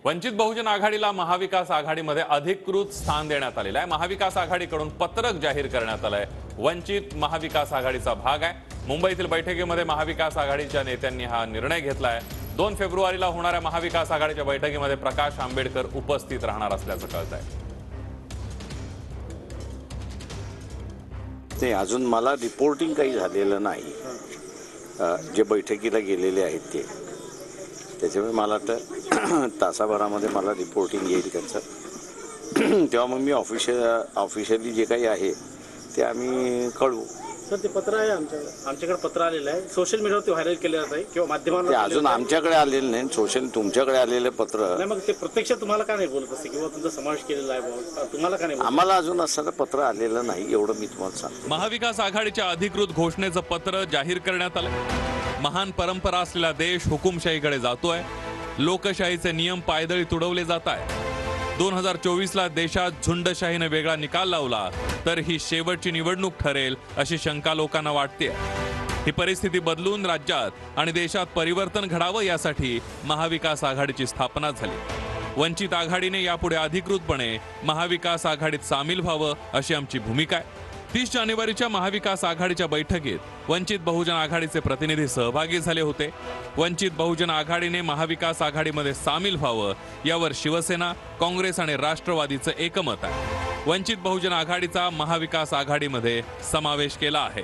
वंचित बहुजन आघाडीला महाविकास आघाडीमध्ये अधिकृत स्थान देण्यात आलेलं आहे। महाविकास आघाडीकडून पत्रक जाहीर करण्यात आलंय। वंचित महाविकास आघाडीचा भाग आहे। मुंबईतील बैठकीमध्ये महाविकास आघाडीच्या नेत्यांनी हा निर्णय घेतलाय। 2 फेब्रुवारीला होणाऱ्या महाविकास आघाडीच्या बैठकीमध्ये प्रकाश आंबेडकर उपस्थित राहणार असल्याचं कळतंय। ते अजून मला रिपोर्टिंग काही झालेलं नाही। जे बैठकीला गेलेले आहेत ते त्याच्यामुळे मला वाटतं तासाभरामध्ये मला रिपोर्टिंग येईल त्यांचं। तेव्हा मग मी ऑफिशियली जे काही आहे ते आम्ही कळवू। सर ते पत्र आहे आमच्याकडे पत्र आलेलं आहे। सोशल मीडियावर ते व्हायरल केलं जात आहे किंवा माध्यमांवर ते अजून आमच्याकडे आलेलं नाही। सोशल तुमच्याकडे आलेलं पत्र नाही, मग ते प्रत्यक्ष तुम्हाला का नाही बोलत असते किंवा तुमचा समावेश केलेला आहे तुम्हाला का नाही? आम्हाला अजून असं पत्र आलेलं नाही, एवढं मी तुम्हाला सांगतो। महाविकास आघाडीच्या अधिकृत घोषणेचं पत्र जाहीर करण्यात आलं। महान परंपरा असलेला देश हुकुमशाहीकडे जातोय। लोकशाहीचे नियम पायदळी तुडवले जात आहेत। 2024ला देशात झुंडशाहीने वेगळा निकाल लावला तर ही शेवटची निवडणूक ठरेल अशी शंका लोकांना वाटते। ही परिस्थिती बदलून राज्यात आणि देशात परिवर्तन घडावं यासाठी महाविकास आघाडीची स्थापना झाली। वंचित आघाडीने यापुढे अधिकृतपणे महाविकास आघाडीत सामील व्हावं अशी आमची भूमिका आहे। 30 जानेवारीच्या महाविकास आघाडीच्या बैठकीत वंचित बहुजन आघाडीचे प्रतिनिधी सहभागी झाले होते। वंचित बहुजन आघाडीने महाविकास आघाडीमध्ये सामील व्हावं यावर शिवसेना, काँग्रेस आणि राष्ट्रवादीचं एकमत आहे। वंचित बहुजन आघाडीचा महाविकास आघाडीमध्ये समावेश केला आहे।